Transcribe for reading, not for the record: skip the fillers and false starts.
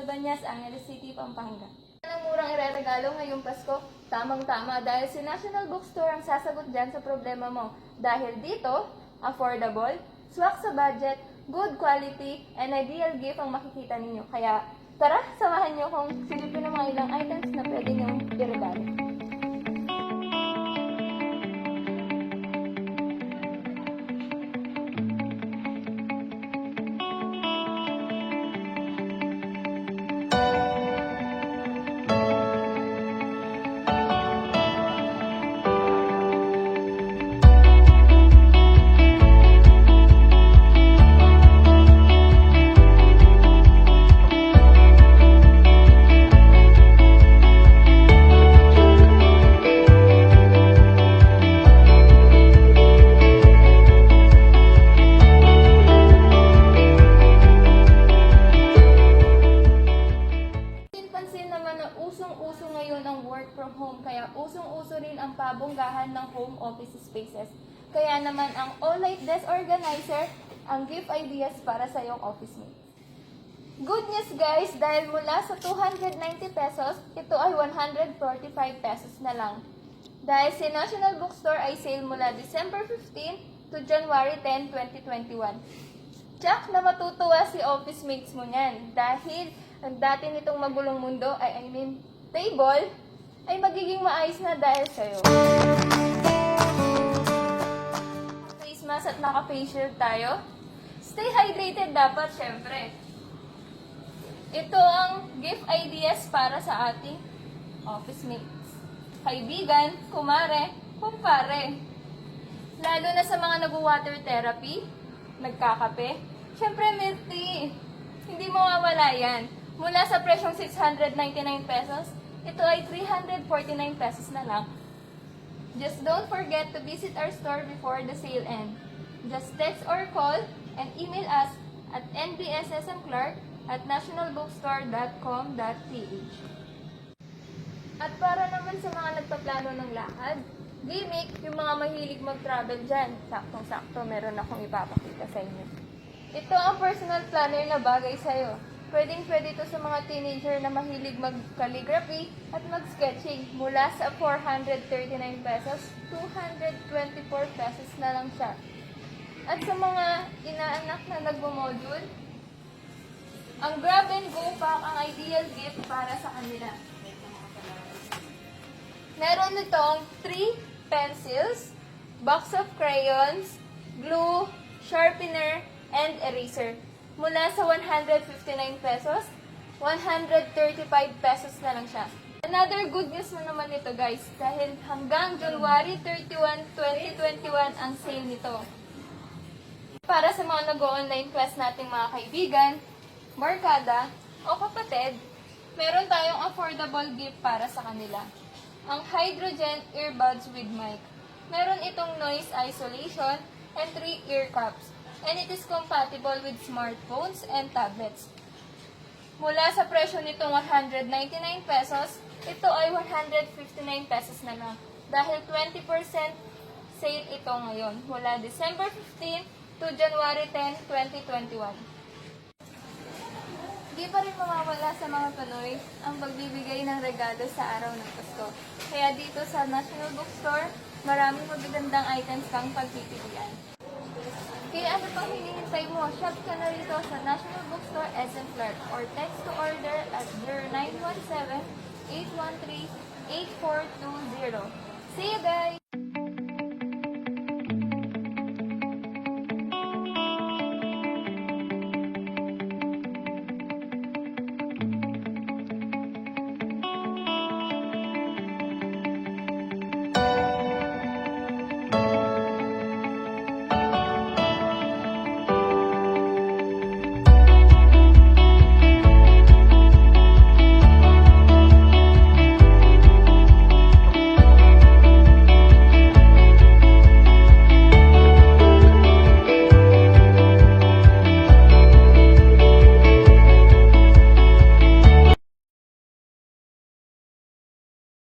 Nueva Encinas, Angeles City, Pampanga. Ang murang ireregalo ngayong Pasko, tamang-tama dahil si National Bookstore ang sasagot dyan sa problema mo. Dahil dito, affordable, swak sa budget, good quality, and ideal gift ang makikita ninyo. Kaya tara, samahan nyo kung silipin ng mga ilang items na pwede nyo iregalo. Usong-uso ngayon ang work from home, kaya usong-uso rin ang pabonggahan ng home office spaces. Kaya naman ang All-Light Desk Organizer ang gift ideas para sa iyong office mates. Good news guys, dahil mula sa 290 pesos, ito ay 145 pesos na lang. Dahil si National Bookstore ay sale mula December 15 to January 10, 2021. Tsak na matutuwa si office mates mo niyan dahil ang dati nitong magulong mundo table, ay magiging maayos na dahil sa'yo. Face mask at naka-face shield tayo. Stay hydrated dapat, syempre. Ito ang gift ideas para sa ating office mates. Kaibigan, kumare, kumpare. Lalo na sa mga nag-water therapy, nagkakape, syempre milk tea. Hindi mawawala yan. Mula sa presyong 699 pesos, ito ay 349 pesos na lang. Just don't forget to visit our store before the sale ends. Just text or call and email us at nbssmclark@nationalbookstore.com.ph. At para naman sa mga nagpaplano ng lakad, gimmick, yung mga mahilig mag-travel dyan, saktong-sakto meron akong ipapakita sa inyo. Ito ang personal planner na bagay sa'yo. Pwedeng-pwede ito sa mga teenager na mahilig mag-calligraphy at mag-sketching. Mula sa 439 pesos, 224 pesos na lang siya. At sa mga inaanak na nagmo-module, ang grab and go pack ang ideal gift para sa kanila. Meron itong 3 pencils, box of crayons, glue, sharpener, and eraser. Mula sa 159 pesos, 135 pesos na lang siya. Another good news na naman ito guys, dahil hanggang January 31, 2021 ang sale nito. Para sa mga nag-online class nating mga kaibigan, barkada, o kapatid, meron tayong affordable gift para sa kanila. Ang Hydrogen Earbuds with Mic. Meron itong noise isolation and 3 ear cups. And it is compatible with smartphones and tablets. Mula sa presyo nitong 199 pesos, ito ay 159 pesos na lang. Dahil 20% sale ito ngayon, mula December 15 to January 10, 2021. Di pa rin mawawala sa mga Panoy ang pagbibigay ng regalo sa araw ng Pasko. Kaya dito sa National Bookstore, maraming magagandang items kang pagpipilian. Kaya ano pang hinihintay mo? Shop ka na rito sa National Bookstore SM Clark or text to order at 0917-813-8420. See you guys!